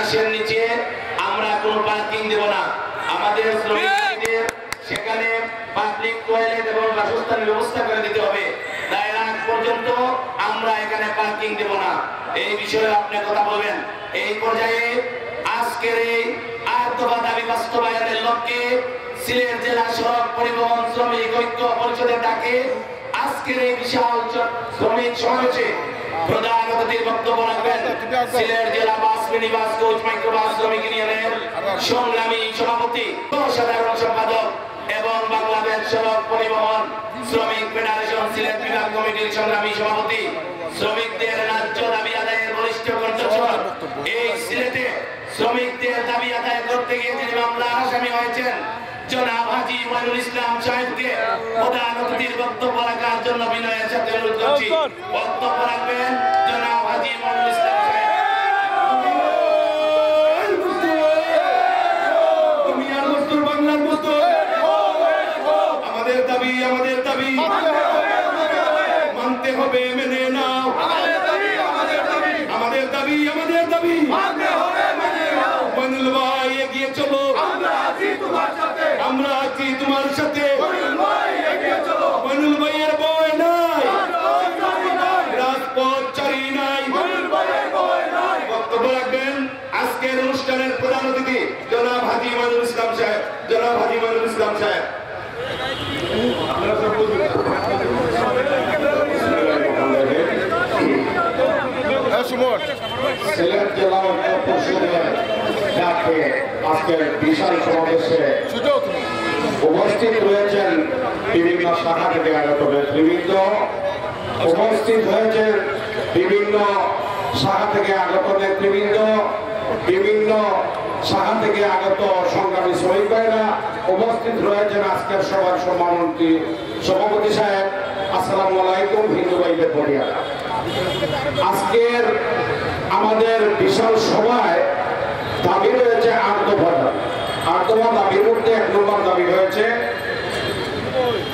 আকাশের নিচে আমরা কোনো পার্কিং দেব না। আমাদের শ্রমিকদের সেখানে পাবলিক টয়লেট এবং বাসস্থানের ব্যবস্থা করে দিতে হবে। তাই আজ পর্যন্ত আমরা এখানে পার্কিং দেব না। এই বিষয়ে আপনি কথা বলবেন। এই পর্যায়ে আজকের এই 8 দফা দাবি বাস্তবায়নের লক্ষ্যে সিলেট জেলা সড়ক পরিবহন শ্রমিক ঐক্য পরিষদের ডাকে আজকের এই বিশাল শ্রমিক সমাবেশে প্রধান অতিথির বক্তব্য রাখবেন সিলেট জেলা বাস মিনিবাস কোচ মাইক্রোবাস শ্রমিক ইউনিয়নের সংগ্রামী সভাপতি সাধারণ সম্পাদক এবং বাংলাদেশ সড়ক পরিবহন শ্রমিক ফেডারেশন সিলেট বিভাগ কমিটির সংগ্রামী সভাপতি, শ্রমিকদের ন্যায্য দাবি আদায়ের বলিষ্ঠ কণ্ঠস্বর। এই সিলেটে শ্রমিকদের দাবি আদায় করতে গিয়ে যিনি মামলার আসামি হয়েছেন জনাব হাজী মঈনুল ইসলাম সাহেবকে প্রধান অতিথির বক্তব্য রাখার জন্য বিনয়ের সাথে অনুরোধ করছি। বক্তব্য রাখবেন জনাব হাজী মঈনুল ইসলাম সাহেব। আমাদের দাবি মানতে হবে, মেনে নাও। আমাদের দাবি মঈনুল ভাই এগিয়ে চলো, আমরা আছি তোমার সাথে। মঈনুল ভাইয়ের বই নাই, রাজপথ চারি নাই। বক্তব্য রাখবেন আজকের অনুষ্ঠানের প্রধান অতিথি জনাব হাজী মঈনুল ইসলাম সাহেব। সিলেট জেলা পরিষদের ডাকে আজকের বিশাল সমাবেশে উপস্থিত রয়েছেন বিভিন্ন শাখা থেকে আগত নেতৃবৃন্দ, বিভিন্ন শাখা থেকে আগত সংগ্রামী শ্রমিক ভাইরা উপস্থিত রয়েছেন। আজকের সভার সম্মানমন্ত্রী সভাপতি সাহেব, আসসালামু আলাইকুম। হিন্দু ভাইদের বলিয়া আজকের আমাদের বিশাল সভায় দাবি রয়েছে 8 দফা দাবির মধ্যে 1 নম্বর দাবি রয়েছে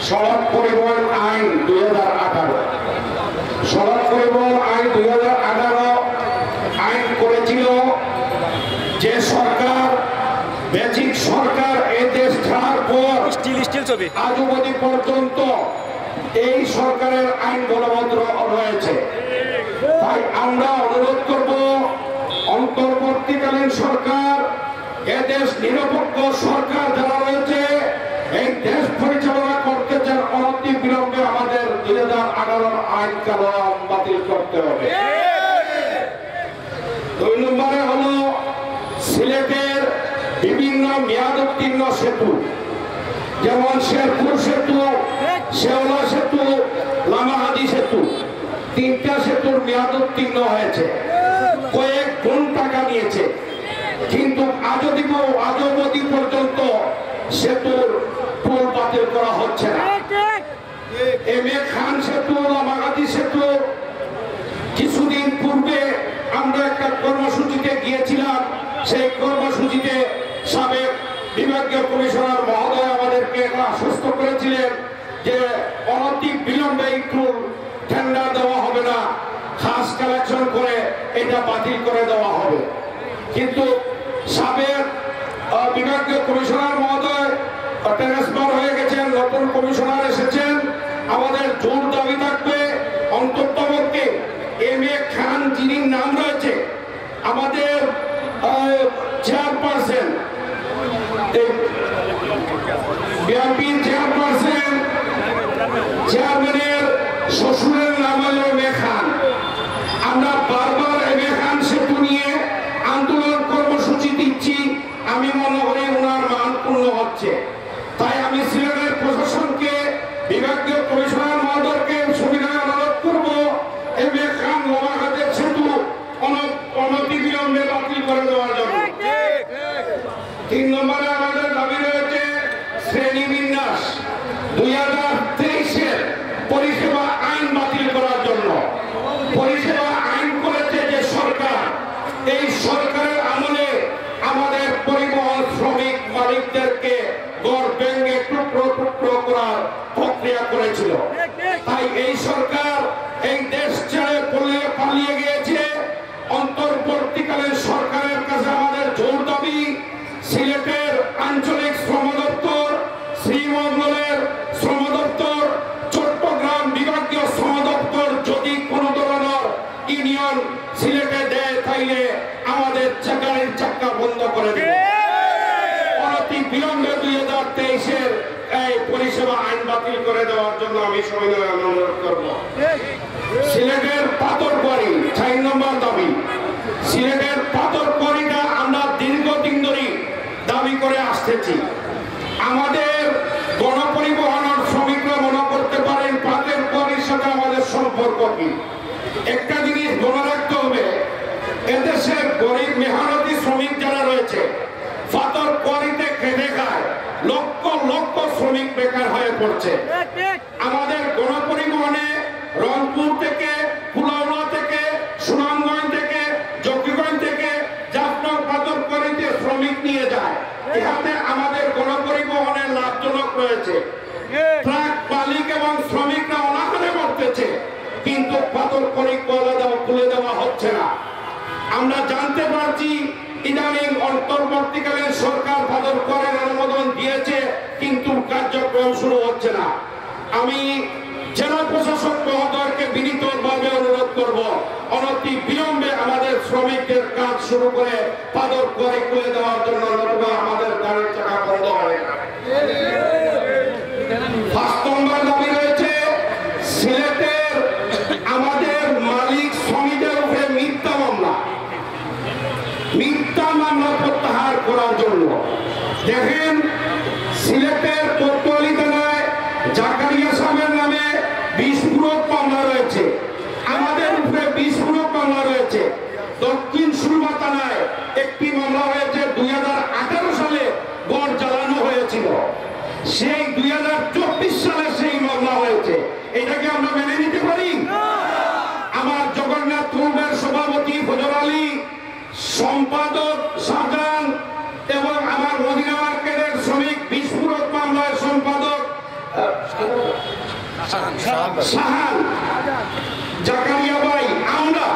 সড়ক পরিবহন আইন 2018। সড়ক পরিবহন আইন 2018 আইন করেছিল যে সরকার, বেসিক সরকার এই দেশ ছাড়ার পর আজ অবধি পর্যন্ত এই সরকারের আইন বলবৎ রয়েছে। তাই আমরা অনুরোধ করব অন্তর্বর্তীকালীন সরকার, এদেশ নিরপেক্ষ সরকার যারা রয়েছে, এই দেশ পরিচালনা করতে চান অনতি বিলম্বে আমাদের 2018 আইন কানুন বাতিল করতে হবে। 2 নম্বরে হলো সিলেটের বিভিন্ন মেয়াদ উত্তীর্ণ সেতু, যেমন শেরপুর সেতু, শেওলা সেতু, লামাহাদি সেতু, 3টা সেতুর মেয়াদ উত্তীর্ণ হয়েছে, কয়েক গুণ টাকা নিয়েছে, কিন্তু আজ অবধি পর্যন্ত সেতুর টোল বাতিল করা হচ্ছে না। এমএ খান সেতু, লামাহাদি সেতু, কিছুদিন পূর্বে আমরা একটা কর্মসূচিতে গিয়েছিলাম। সেই কর্মসূচিতে সাবেক বিভাগীয় কমিশনার মহোদয় আমাদেরকে আশ্বস্ত করেছিলেন যে অনতি বিলম্বে একটু টেন্ডার দেওয়া হবে না, খাস কালেকশন করে এটা বাতিল করে দেওয়া হবে। কিন্তু সাবেক বিভাগীয় কমিশনার মহোদয় ট্রান্সফার হয়ে গেছেন, নতুন কমিশনার এসেছেন। আমাদের জোর দাবি থাকবে অন্ততপক্ষে এমএ খান, যিনি নাম রয়েছে আমাদের চেয়ারপারসন, বিএনপির চেয়ারপারসন, চেয়ারম্যানের শ্বশুরের নাম হলো এমএ খান। আমরা বারবার এমএ খান সেতু নিয়ে আন্দোলন কর্মসূচি দিচ্ছি, আমি মনে করি ওনার মান পূর্ণ হচ্ছে। তাই আমি সিলেটের প্রশাসনকে, বিভাগীয় কমিশনার মহোদয়কে সুবিধায় অনুরোধ করব এমএ খান লামাহাদের সেতু অনতি বিলম্বে বাতিল করে দেওয়ার জন্য। 3 নম্বরে আমাদের দাবি রয়েছে শ্রেণীবিন্যাস 2023-এর পরিষেবা আইন বাতিল করার জন্য। পরিষেবা আইন করেছে যে সরকার, এই সরকারের আমলে আমাদের পরিবহন শ্রমিক মালিকদেরকে গড় ভেঙে টুকরো টুকরো করার প্রক্রিয়া করেছিল। তাই এই সরকার এই দেশ ছেড়ে পালিয়ে গিয়েছে। অন্তর্বর্তীকালীন সরকারের কাছে বিলম্বে 2023-এর এই পরিষেবা আইন বাতিল করে দেওয়ার জন্য আমি সবিনয় অনুরোধ করব। সিলেটের পাথরকুয়ারি 4 নম্বর দাবি। সিলেটের পাথরকুয়ারিটা আমরা দীর্ঘদিন ধরে দাবি করে আসতেছি। আমাদের গণপরিবহনের শ্রমিকরা মনে করতে পারেন পাথরকুয়ারির সাথে আমাদের সম্পর্ক কি। একটা জিনিস মনে রাখতে হবে, এদেশের গরিব মেহনতি শ্রমিক যারা রয়েছে পাথরকুয়ারিতে খেটে খায়, লক্ষ লক্ষ শ্রমিক বেকার হয়ে পড়ছে। আমাদের গণপরিবহনে রংপুর থেকে, কুলাউড়া থেকে, সুনামগঞ্জ থেকে, জকিগঞ্জ থেকে জাফলং পাথরকুয়ারিতে শ্রমিক নিয়ে যায়। এখানে আমাদের গণপরিবহনের লাভজনক রয়েছে। ট্রাক মালিক এবং শ্রমিকরা অনাহারে মরতেছে, কিন্তু পাথরকুয়ারি খুলে দেওয়া হচ্ছে না। আমরা জানতে পারছি ইদানিং অন্তর্বর্তীকালীন সরকার পাথরকুয়ারির অনুমোদন দিয়েছে, কিন্তু কার্যক্রম শুরু হচ্ছে না। আমি জেলা প্রশাসক মহোদয়কে বিনীতভাবে অনুরোধ করব, অনতি বিলম্বে আমাদের শ্রমিকদের কাজ শুরু করে পাথরকুয়ারি খুলে দেওয়ার জন্য, নতুবা আমাদের গাড়ির চাকা বন্ধ হবে না। 5 নম্বর দাবি রয়েছে সিলেটের আমাদের মালিক শ্রমিকদের উপরে মিথ্যা মামলা প্রত্যাহার করার জন্য। দেখেন, সিলেটের কোতোয়ালি থানায় জাকারিয়া সাহেবের নামে বিস্ফোরক মামলা রয়েছে, আমাদের উপরে বিস্ফোরক মামলা রয়েছে। দক্ষিণ সুরমা থানায় একটি মামলা হয়েছে 2018 সালে, গড় জ্বালানো হয়েছিল। সেই 2024 সালে সেই মামলা হয়েছে। এটাকে আমরা মেনে নিতে পারি? আমার জগন্নাথ গ্রুপের সভাপতি ফজর আলী, সম্পাদক শাহজাহান এবং আমার মদিনা মার্কেটের শ্রমিক বিস্ফোরক মামলার সম্পাদক শাহান জাকারিয়া ভাই, আমরা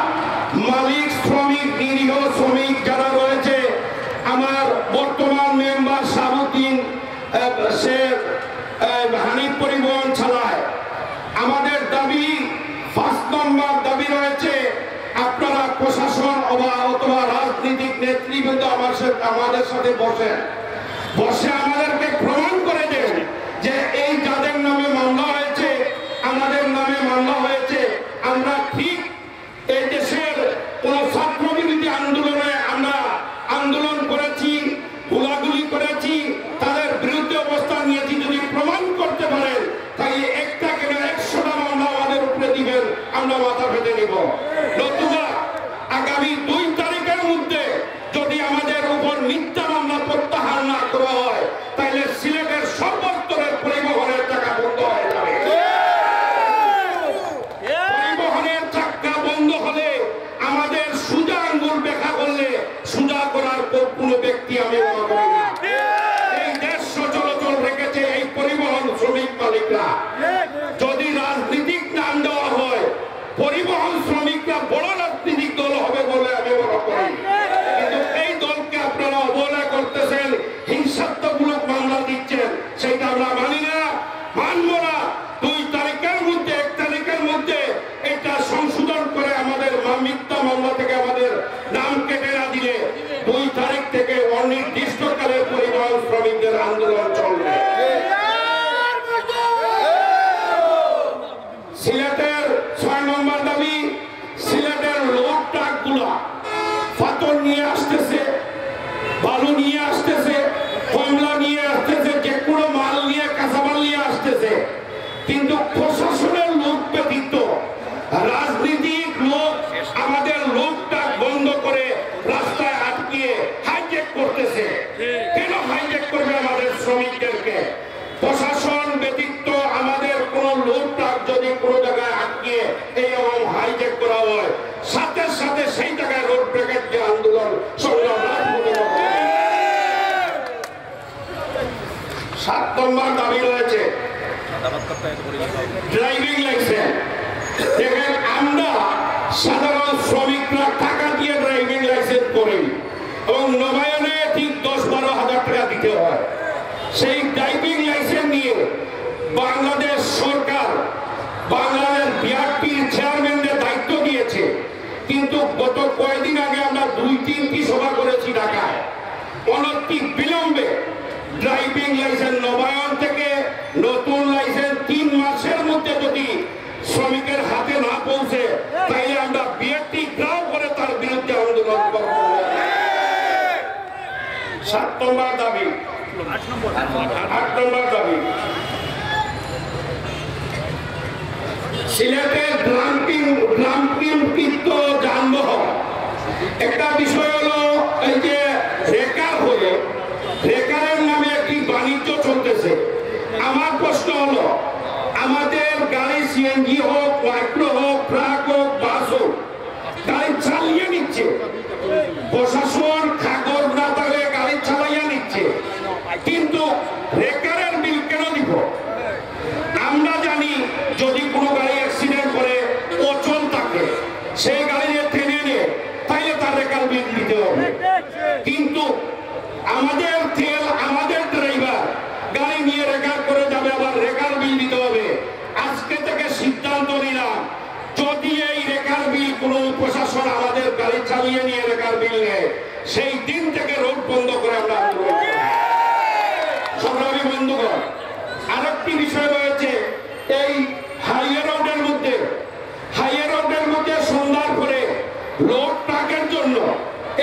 মালিক শ্রমিক, নিরীহ শ্রমিক যারা রয়েছে, আমার বর্তমান মেম্বার সাবুদ্দিন, সে হানিফ পরিবহন চালায়। আমাদের দাবি 5 নম্বর দাবি রয়েছে, আপনারা প্রশাসন অথবা রাজনৈতিক নেতৃবৃন্দ আমাদের সাথে বসে আমাদেরকে প্রমাণ করে দেন যে এই যাদের নামে মামলা হয়েছে, আমাদের নামে মামলা হয়েছে, আমরা ঠিক এই দেশের কোন ছাত্র বিরোধী আন্দোলনে আমরা আন্দোলন করেছি, গোলাগুলি করেছি, তাদের বিরুদ্ধে অবস্থান নিয়েছি। যদি প্রমাণ করতে পারেন তাহলে একটা কেন 100টা মামলা আমাদের উপরে দিবেন, আমরা মাথা পেতে নিব। নতুবা আগামী 2 তারিখের মধ্যে যদি আমাদের উপর মিথ্যা মামলা প্রত্যাহার না করা হয়, তাহলে সিলেটের সর্বস্তরের পরিবহনের চাকা বন্ধ হয়ে যাবে। পরিবহনের চাকা বন্ধ হলে আমাদের সোজা আঙ্গুল দেখা করলে সোজা করার কোন ব্যক্তি আমি মনে করি না। এই দেশ চলাচল রেখেছে এই পরিবহন শ্রমিক মালিকরা। যদি রাজনীতিক নাম দেওয়া হয়, পরিবহন শ্রমিকরা বড় রাজনৈতিক দল হবে বলে আমি মনে করি, কিন্তু এই দলকে আপনারা অবহেলা করতেছেন, হিংসাত্মকমূলক মামলা দিচ্ছেন, সেটা আমরা মানি না, মানব না। 2 তারিখের মধ্যে, 1 তারিখের মধ্যে এটা সংশোধন করে আমাদের মিথ্যা মামলা থেকে আমাদের নাম কেটে না দিলে 2 তারিখ থেকে অনির্দিষ্টকালের পরিবহন শ্রমিকদের আন্দোলন চলবে। সিলেটের 6 নম্বর দাবি, সিলেটের লোড ট্রাকগুলা পাথর নিয়ে আসতেছে, বালু নিয়ে আসতেছে, কমলা নিয়ে আসতেছে, যে কোনো মাল নিয়ে, কাঁচামাল নিয়ে আসতেছে, কিন্তু প্রশাসনের লোক ব্যতীত রাজনীতিক লোক আমাদের লোড ট্রাক বন্ধ করে রাস্তায় আটকিয়ে হাইজ্যাক করতেছে। কেন হাইজ্যাক করবে আমাদের শ্রমিকদেরকে? প্রশাসন ব্যতীত আমাদের কোন লোড ট্রাক যদি কোনো জায়গায় আটকিয়ে এইরকম হাইজ্যাক করা হয়, সাথে সাথে সেই জায়গায় রোড ব্রেকেট যে আন্দোলন সংগ্রাম 7 নম্বর দাবি রয়েছে ড্রাইভিং লাইসেন্স। দেখেন, আমরা সাধারণ শ্রমিকরা টাকা দিয়ে ড্রাইভিং লাইসেন্স করি এবং নবায়নে ঠিক 10-12 হাজার টাকা দিতে হয়। সেই ড্রাইভিং লাইসেন্স নিয়ে বাংলাদেশ সরকার বাংলাদেশ বিআরটির চেয়ারম্যানদের দায়িত্ব দিয়েছে, কিন্তু গত কয়েকদিন আগে আমরা 2-3টি সভা করেছি ঢাকায়। অনতি বিলম্বে ড্রাইভিং লাইসেন্স নবায়ন থেকে নতুন লাইসেন্স 3 মাসের মধ্যে যদি শ্রমিকের হাতে না পৌঁছে তাইলে আমরা বিএটি গ্রাম করে তার বিরুদ্ধে আন্দোলন করব। 7 নম্বর দাবি, 8 নম্বর দাবি, সিলেটের গ্রামকৃত যানবাহন। একটা বিষয় হলো এই যে রেকার হলো, রেকারের নামে একটি বাণিজ্য চলতেছে। আমার প্রশ্ন হলো আমাদের গাড়ি সিএনজি হোক, মাইক্রো হোক, ট্রাক হোক, বাস হোক, গাড়ি চালিয়ে নিচ্ছে, প্রশাসন কাগজ না থাকলে গাড়ি চালাইয়া নিচ্ছে, কিন্তু রেকারের বিল কেন দিব? আমরা জানি যদি কোনো গাড়ি অ্যাক্সিডেন্ট করে অচল থাকে সেই গাড়ি টেনে নিয়ে তাইলে তার রেকার বিল দিতে হবে, কিন্তু আমাদের তেল আমাদের ড্রাইভার গাড়ি নিয়ে রেকার করে যাবে, আবার রেকার বিল দিতে হবে। আজকে থেকে সিদ্ধান্ত নিলাম যদি এই রেকার বিল কোনো প্রশাসন আমাদের গাড়ি চালিয়ে নিয়ে রেকার বিল নেয় সেই দিন থেকে রোড বন্ধ করে আমরা আন্দোলন করব। সংগ্রামী বন্ধুগণ, আরেকটি বিষয় রয়েছে এই হাইওয়ে রোডের মধ্যে সন্ধ্যার পরে লোড ট্রাকের জন্য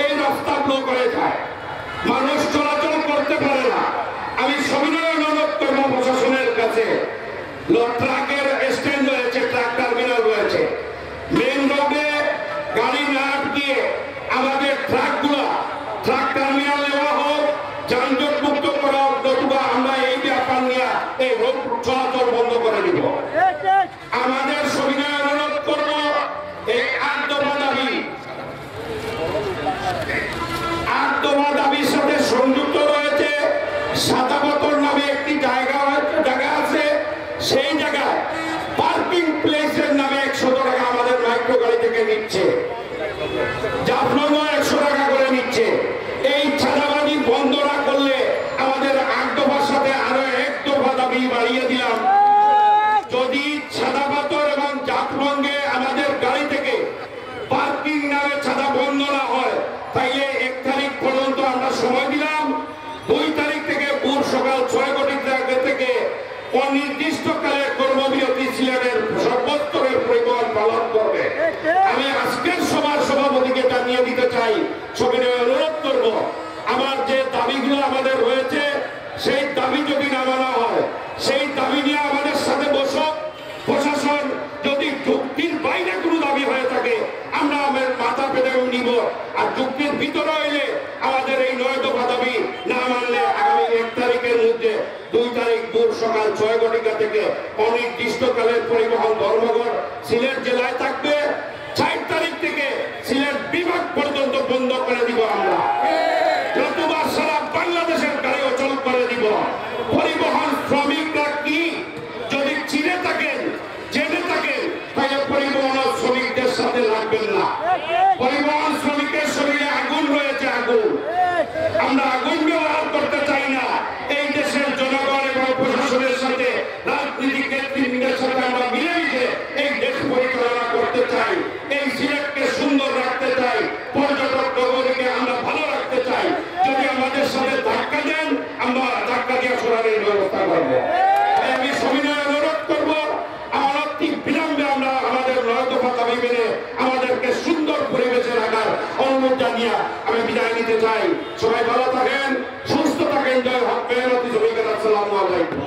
এই রাস্তা ব্লক হয়ে যায়, মানুষ চলাচল করতে পারে না। আমি সবিনয় অনুরোধ করব প্রশাসনের কাছে, ট্রাকের স্ট্যান্ড রয়েছে, ট্রাক টার্মিনাল রয়েছে, মেন রোডে গাড়ি না আটকিয়ে আমাদের ট্রাক টার্মিনাল নেওয়া হোক, যানজট মুক্ত করা হোক, নতুবা আমরা এই ব্যাপার নিয়ে এই রোড চলাচল বন্ধ করে দিব। আমাদের সবিনয় অনুরোধ করব এই 8 দফা দাবির সাথে সংযুক্ত রয়েছে সাদাপাথর নামে একটি জায়গা আছে, সেই জায়গায় পার্কিং প্লেসের নামে 100 টাকা আমাদের মাইক্রো গাড়ি থেকে নিচ্ছে, জাফলংও 100 টাকা করে নিচ্ছে। এই চাঁদাবাজি বন্ধ না করলে আমাদের 8 দফার সাথে আরো 1 দফা দাবি বাড়িয়ে দিলাম, যদি সাদাপাথর এবং জাফলংয়ে আমাদের গাড়ি থেকে পার্কিং নামে চাঁদা বন্ধ না হয় তাইলে 1 তারিখ পর্যন্ত আমরা সময় দিলাম, 2 তারিখ থেকে ভোর সকাল 6 ঘটিকা থেকে অনির্দিষ্টকালের কর্মবিরতি সিলেটের সর্বস্তরের পরিবহন পালন করবে। আমি আজকের সভার সভাপতিকে জানিয়ে দিতে চাই, সবিনয় অনুরোধ করব আমার যে দাবিগুলো আমাদের রয়েছে সেই দাবি যদি না মানা হয় সেই দাবি নিয়ে আমাদের সাথে বসক। প্রশাসন যদি যুক্তির বাইরে কোনো দাবি হয়ে থাকে আমরা আমাদের মাথা পেতে নিব, আর যুক্তির ভিতরে হইলে আমাদের এই 9 দফা দাবি না মানলে আগামী 1 তারিখের মধ্যে 2 তারিখ ভোর সকাল 6 ঘটিকা থেকে অনির্দিষ্টকালের পরিবহন ধর্মঘট সিলেট জেলায় থাকবে। 4 তারিখ থেকে সিলেট বিভাগ পর্যন্ত বন্ধ করে দিব আমরা, যতবার সারা বাংলাদেশের গাড়ি অচল করে দিব। পরিবহন শ্রমিকরা কি যদি চিনে থাকেন জেনে থাকেন তাহলে পরিবহন শ্রমিকদের সাথে লাগবেন না। পরিবহন শ্রমিকের শরীরে আগুন রয়েছে, আমরা আগুন ব্যবহার করতে চাই না। এই দেশের জনগণ এবং প্রশাসনের সাথে রাজনীতিক নেতৃবৃন্দের সাথে আমরা মিলেমিশে এই দেশ পরিচালনা করতে চাই, এই সিলেটকে সুন্দর রাখতে চাই, পর্যটক নগরীকে আমরা ভালো রাখতে চাই। যদি আমাদের সাথে ধাক্কা দেন আমরা ধাক্কা দিয়ে সরানোর ব্যবস্থা করবো। আমি সবিনয় অনুরোধ করবো অতি বিলম্বে আমরা আমাদের 9 দফা দাবি মেনে আমাদেরকে সুন্দর পরিবেশে রাখার অনুরোধ জানিয়ে আমি বিদায় নিতে চাই। সবাই ভালো থাকেন, সুস্থ থাকেন। জয় হক মেহনতি শ্রমিকের। আসসালামু আলাইকুম।